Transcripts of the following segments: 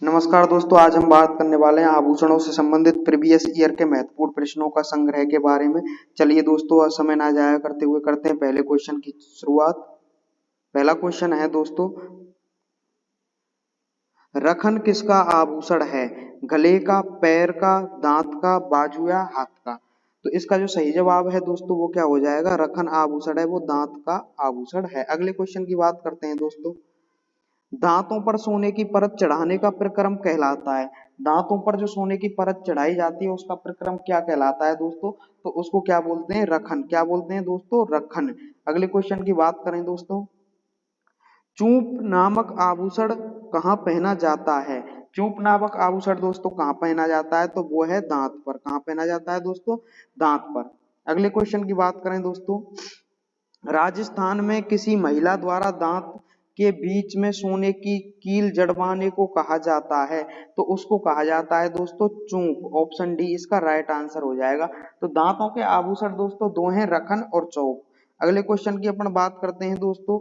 नमस्कार दोस्तों, आज हम बात करने वाले हैं आभूषणों से संबंधित प्रीवियस ईयर के महत्वपूर्ण प्रश्नों का संग्रह के बारे में। चलिए दोस्तों, समय ना जाया करते हुए करते हैं पहले क्वेश्चन की शुरुआत। पहला क्वेश्चन है दोस्तों, रखन किसका आभूषण है? गले का, पैर का, दांत का, बाजू या हाथ का? तो इसका जो सही जवाब है दोस्तों वो क्या हो जाएगा? रखन आभूषण है वो दांत का आभूषण है। अगले क्वेश्चन की बात करते हैं दोस्तों, दांतों पर सोने की परत चढ़ाने का प्रक्रम कहलाता है। दांतों पर जो सोने की परत चढ़ाई जाती है उसका प्रक्रम क्या कहलाता है दोस्तों? तो उसको क्या बोलते हैं? रखन। क्या बोलते हैं दोस्तों? रखन। अगले क्वेश्चन की बात करें दोस्तों, चूप नामक आभूषण कहाँ पहना जाता है? चूप नामक आभूषण दोस्तों कहाँ पहना जाता है? तो वो है दांत पर। कहाँ पहना जाता है दोस्तों? दांत पर। अगले क्वेश्चन की बात करें दोस्तों, राजस्थान में किसी महिला द्वारा दांत के बीच में सोने की कील जड़वाने को कहा जाता है। तो उसको कहा जाता है दोस्तों चूंक। ऑप्शन डी इसका राइट आंसर हो जाएगा। तो दांतों के आभूषण दोस्तों दो हैं, रखन और चौक। अगले क्वेश्चन की अपन बात करते हैं दोस्तों,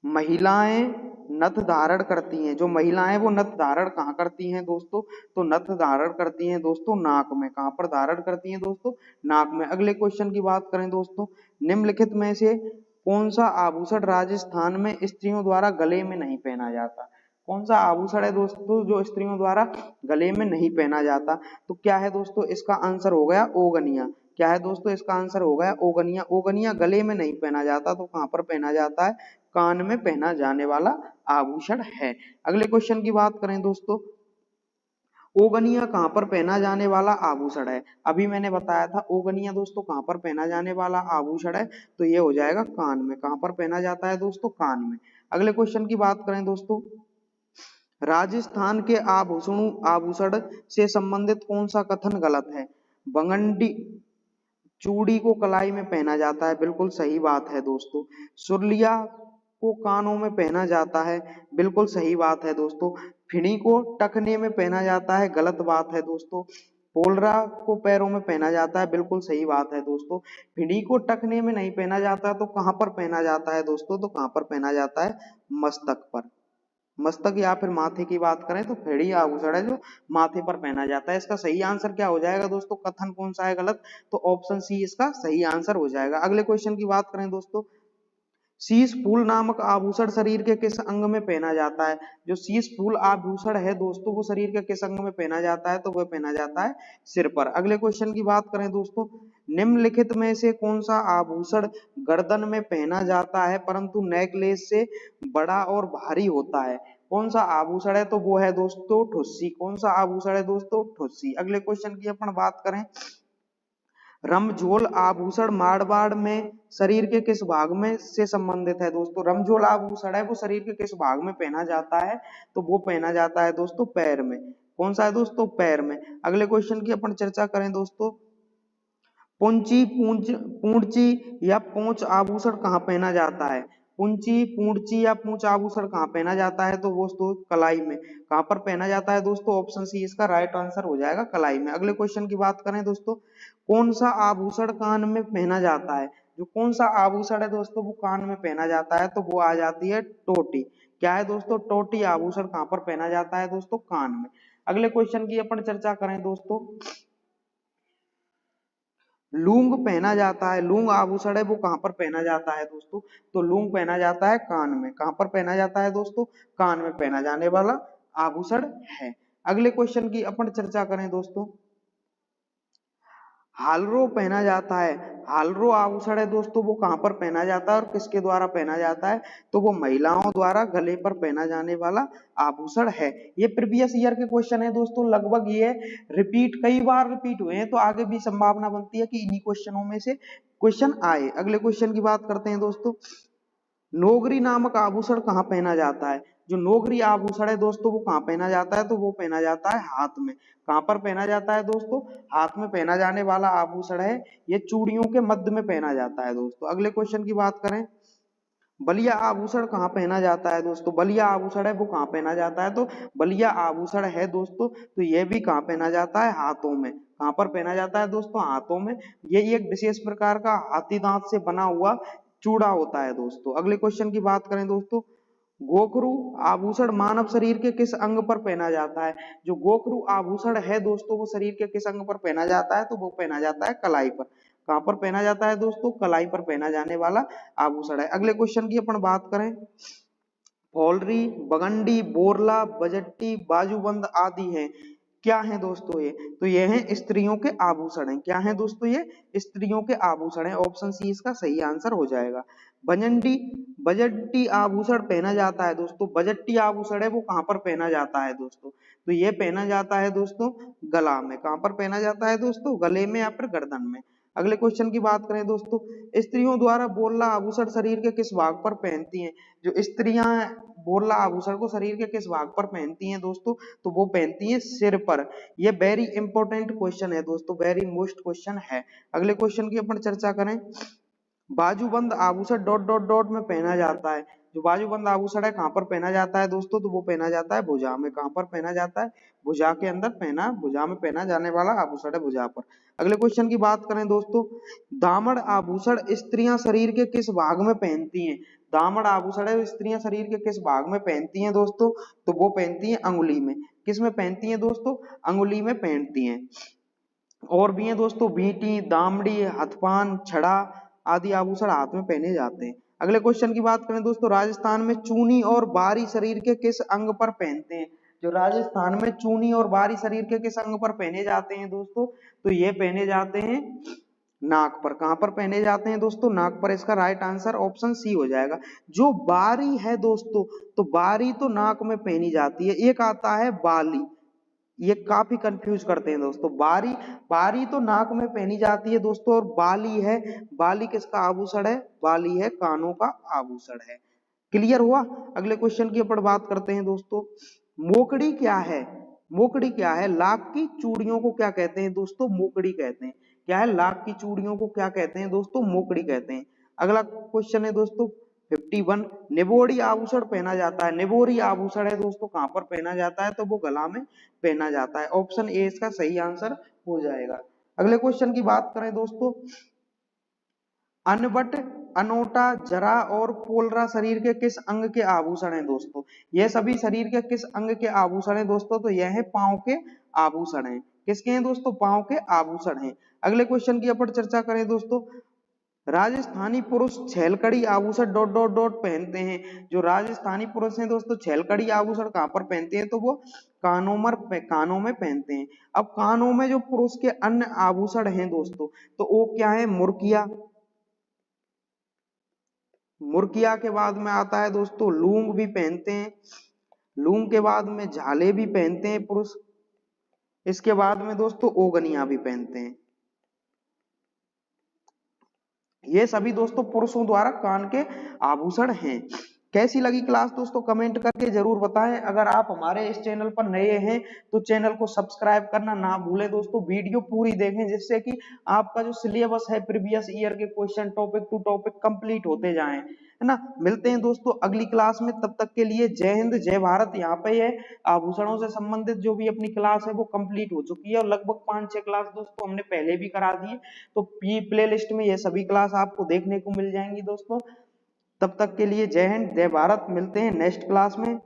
महिलाएं नथ धारण करती हैं। जो महिलाएं वो नथ धारण कहाँ करती हैं दोस्तों? तो नथ धारण करती हैं दोस्तों नाक में। कहाँ पर धारण करती हैं दोस्तों? नाक में। अगले क्वेश्चन की बात करें दोस्तों, निम्नलिखित में से कौन सा आभूषण राजस्थान में स्त्रियों द्वारा गले में नहीं पहना जाता? कौन सा आभूषण है दोस्तों जो स्त्रियों द्वारा गले में नहीं पहना जाता? तो क्या है दोस्तों? इसका आंसर हो गया ओगनिया। क्या है दोस्तों? इसका आंसर हो गया ओगनिया। ओगनिया गले में नहीं पहना जाता, तो कहां पर पहना जाता है? कान में पहना जाने वाला आभूषण है। अगले क्वेश्चन की बात करें दोस्तों, ओगनिया कहां पर पहना जाने वाला आभूषण है? अभी मैंने बताया था ओगनिया दोस्तों कहां पर पहना जाने वाला आभूषण है, तो ये हो जाएगा कान में। कहां पर पहना जाता है दोस्तों? कान में। अगले क्वेश्चन की बात करें दोस्तों, राजस्थान के आभूषण से संबंधित कौन सा कथन गलत है? बंगंडी चूड़ी को कलाई में पहना जाता है, बिल्कुल सही बात है दोस्तों। सुरलिया को कानों में पहना जाता है, बिल्कुल सही बात है दोस्तों। फिणी को टखने में पहना जाता है, गलत बात है दोस्तों। पोलरा को पैरों में पहना जाता है, बिल्कुल सही बात है दोस्तों। फिणी को टखने में नहीं पहना जाता, तो कहां पर पहना जाता है दोस्तों? तो कहां पर पहना जाता है? मस्तक पर। मस्तक या फिर माथे की बात करें तो फेड़ी आभूषण है जो माथे पर पहना जाता है। इसका सही आंसर क्या हो जाएगा दोस्तों? कथन कौन सा है गलत? तो ऑप्शन सी इसका सही आंसर हो जाएगा। अगले क्वेश्चन की बात करें दोस्तों, शीश फूल नामक आभूषण शरीर के किस अंग में पहना जाता है? जो शीश फूल आभूषण है दोस्तों वो शरीर के किस अंग में पहना जाता है? तो वह पहना जाता है सिर पर। अगले क्वेश्चन की बात करें दोस्तों, निम्नलिखित में से कौन सा आभूषण गर्दन में पहना जाता है परंतु नेकलेस से बड़ा और भारी होता है? कौन सा आभूषण है? तो वो है दोस्तों ठुस्सी। कौन सा आभूषण है दोस्तों? ठुस्सी। अगले क्वेश्चन की अपन बात करें, रमझोल आभूषण मारवाड़ में शरीर के किस भाग में से संबंधित है दोस्तों? रमझोल आभूषण है वो शरीर के किस भाग में पहना जाता है? तो वो पहना जाता है दोस्तों पैर में। कौन सा है दोस्तों? पैर में। अगले क्वेश्चन की अपन चर्चा करें दोस्तों, पुंची पूंछ पूंची या पूंछ आभूषण कहाँ पहना जाता है? पुंची पूंची या पूंछ आभूषण कहाँ पहना जाता है? तो दोस्तों कलाई में। कहाँ पर पहना जाता है दोस्तों? ऑप्शन सी इसका राइट आंसर हो जाएगा कलाई में। अगले क्वेश्चन की बात करें दोस्तों, कौन सा आभूषण कान में पहना जाता है? जो कौन सा आभूषण है दोस्तों वो कान में पहना जाता है? तो वो आ जाती है टोटी। क्या है दोस्तों? टोटी आभूषण कहाँ पर पहना जाता है दोस्तों? कान में। अगले क्वेश्चन की अपन चर्चा करें दोस्तों, लूंग पहना जाता है, लूंग आभूषण है वो कहां पर पहना जाता है दोस्तों? तो लूंग पहना जाता है कान में। कहां पर पहना जाता है दोस्तों? कान में पहना जाने वाला आभूषण है। अगले क्वेश्चन की अपन चर्चा करें दोस्तों, हालरो पहना जाता है, हालरो आभूषण है दोस्तों वो कहां पर पहना जाता है और किसके द्वारा पहना जाता है? तो वो महिलाओं द्वारा गले पर पहना जाने वाला आभूषण है। ये प्रीवियस ईयर के क्वेश्चन है दोस्तों, लगभग ये कई बार रिपीट हुए हैं, तो आगे भी संभावना बनती है कि इन्हीं क्वेश्चनों में से क्वेश्चन आए। अगले क्वेश्चन की बात करते हैं दोस्तों, नोगरी नामक आभूषण कहाँ पहना जाता है? जो नोगरी आभूषण है दोस्तों वो कहाँ पहना जाता है? तो वो पहना जाता है हाथ में। कहाँ पर पहना जाता है दोस्तों? हाथ में पहना जाने वाला आभूषण है, ये चूड़ियों के मध्य में पहना जाता है दोस्तों। अगले क्वेश्चन की बात करें, बलिया आभूषण कहाँ पहना जाता है दोस्तों? बलिया आभूषण है वो कहाँ पहना जाता है? तो बलिया आभूषण है दोस्तों तो ये भी कहाँ पहना जाता है? हाथों में। कहाँ पर पहना जाता है दोस्तों? हाथों में। ये एक विशेष प्रकार का हाथी दांत से बना हुआ चूड़ा होता है दोस्तों। अगले क्वेश्चन की बात करें दोस्तों, गोखरू आभूषण मानव शरीर के किस अंग पर पहना जाता है? जो गोखरू आभूषण है दोस्तों वो शरीर के किस अंग पर पहना जाता है? तो वो पहना जाता है कलाई पर। कहां पर पहना जाता है दोस्तों? कलाई पर पहना जाने वाला आभूषण है। अगले क्वेश्चन की अपन बात करें, फौलरी, बगंडी, बोरला, बजट्टी, बाजूबंद आदि हैं। क्या है दोस्तों ये? तो ये हैं स्त्रियों के आभूषण हैं। क्या है दोस्तों? ये स्त्रियों के आभूषण हैं। ऑप्शन सी इसका सही आंसर हो जाएगा। बजंडी, बजट्टी आभूषण पहना जाता है दोस्तों। बजट्टी आभूषण है वो कहां पर पहना जाता है दोस्तों? तो ये पहना जाता है दोस्तों गला में। कहां पर पहना जाता है दोस्तों? गले में या फिर गर्दन में। अगले क्वेश्चन की बात करें दोस्तों, स्त्रियों द्वारा बोरला आभूषण शरीर के किस भाग पर पहनती हैं? जो स्त्रियां बोरला आभूषण को शरीर के किस भाग पर पहनती हैं दोस्तों? तो वो पहनती हैं सिर पर। ये वेरी इंपॉर्टेंट क्वेश्चन है दोस्तों, वेरी मोस्ट क्वेश्चन है। अगले क्वेश्चन की अपन चर्चा करें, बाजूबंद आभूषण डॉट डॉट डॉट में पहना जाता है। जो बाजूबंद आभूषण है कहां पर पहना जाता है दोस्तों? तो वो पहना जाता है भुजा में। कहां पर पहना जाता है? भुजा के अंदर पहना, भुजा में पहना जाने वाला आभूषण है भुजा पर। अगले क्वेश्चन की बात करें दोस्तों, दामड़ आभूषण स्त्रियां शरीर के किस भाग में पहनती हैं? दामड़ आभूषण है स्त्रियां शरीर के किस भाग में पहनती हैं दोस्तों? तो वो पहनती हैं अंगुली में। किस में पहनती हैं दोस्तों? अंगुली में पहनती हैं। और भी हैं दोस्तों, बीटी, दामड़ी, हथपान, छड़ा आदि आभूषण हाथ में पहने जाते हैं। अगले क्वेश्चन की बात करें दोस्तों, राजस्थान में चूनी और बारी शरीर के किस अंग पर पहनते हैं? जो राजस्थान में चूनी और बारी शरीर के किस अंग पर पहने जाते हैं दोस्तों? तो ये पहने जाते हैं नाक पर। कहां पर पहने जाते हैं दोस्तों? नाक पर। इसका राइट आंसर ऑप्शन सी हो जाएगा। जो बारी है दोस्तों, तो बारी तो नाक में पहनी जाती है, एक आता है बाली। ये काफी कंफ्यूज करते हैं दोस्तों। बारी, बारी तो नाक में पहनी जाती है दोस्तों, और बाली है, बाली किसका आभूषण है? बाली है कानों का आभूषण है। क्लियर हुआ? अगले क्वेश्चन की अपन बात करते हैं दोस्तों, मोकड़ी क्या है? मोकड़ी क्या है? लाख की चूड़ियों को क्या कहते हैं दोस्तों? मोकड़ी कहते हैं। क्या है? लाख की चूड़ियों को क्या कहते हैं दोस्तों? मोकड़ी कहते हैं। अगला क्वेश्चन है दोस्तों 51, निबोड़ी आभूषण पहना जाता है। निबोरी आभूषण है दोस्तों कहां पर पहना जाता है? तो वो गला में पहना जाता है। ऑप्शन ए इसका सही आंसर हो जाएगा। अगले क्वेश्चन की बात करें दोस्तों, अनबट, अनोटा, जरा और पोलरा शरीर के किस अंग के आभूषण हैं दोस्तों? यह सभी शरीर के किस अंग के आभूषण हैं दोस्तों? तो यह है पांव के आभूषण हैं। किसके हैं दोस्तों? पांव के आभूषण हैं। अगले क्वेश्चन की अपन चर्चा करें दोस्तों, राजस्थानी पुरुष छेलकड़ी आभूषण डॉट डॉट डॉट पहनते हैं। जो राजस्थानी पुरुष हैं दोस्तों छेलकड़ी आभूषण कहां पर पहनते हैं? तो वो कानों में पहनते हैं। अब कानों में जो पुरुष के अन्य आभूषण हैं दोस्तों, तो वो क्या है? मुर्किया। मुर्किया के बाद में आता है दोस्तों लूंग भी पहनते हैं। लूंग के बाद में झाले भी पहनते हैं पुरुष। इसके बाद में दोस्तों ओगनिया भी पहनते हैं। ये सभी दोस्तों पुरुषों द्वारा कान के आभूषण हैं। कैसी लगी क्लास दोस्तों? कमेंट करके जरूर बताएं। अगर आप हमारे इस चैनल पर नए हैं तो चैनल को सब्सक्राइब करना ना भूलें दोस्तों। वीडियो पूरी देखें जिससे कि आपका जो सिलेबस है प्रीवियस ईयर के question topic to topic complete होते जाएं, है ना। मिलते हैं दोस्तों अगली क्लास में, तब तक के लिए जय हिंद जय भारत। यहाँ पे है आभूषणों से संबंधित जो भी अपनी क्लास है वो कंप्लीट हो चुकी है, और लगभग 5-6 क्लास दोस्तों हमने पहले भी करा दी है। तो प्ले लिस्ट में ये सभी क्लास आपको देखने को मिल जाएंगी दोस्तों। तब तक के लिए जय हिंद जय भारत। मिलते हैं नेक्स्ट क्लास में।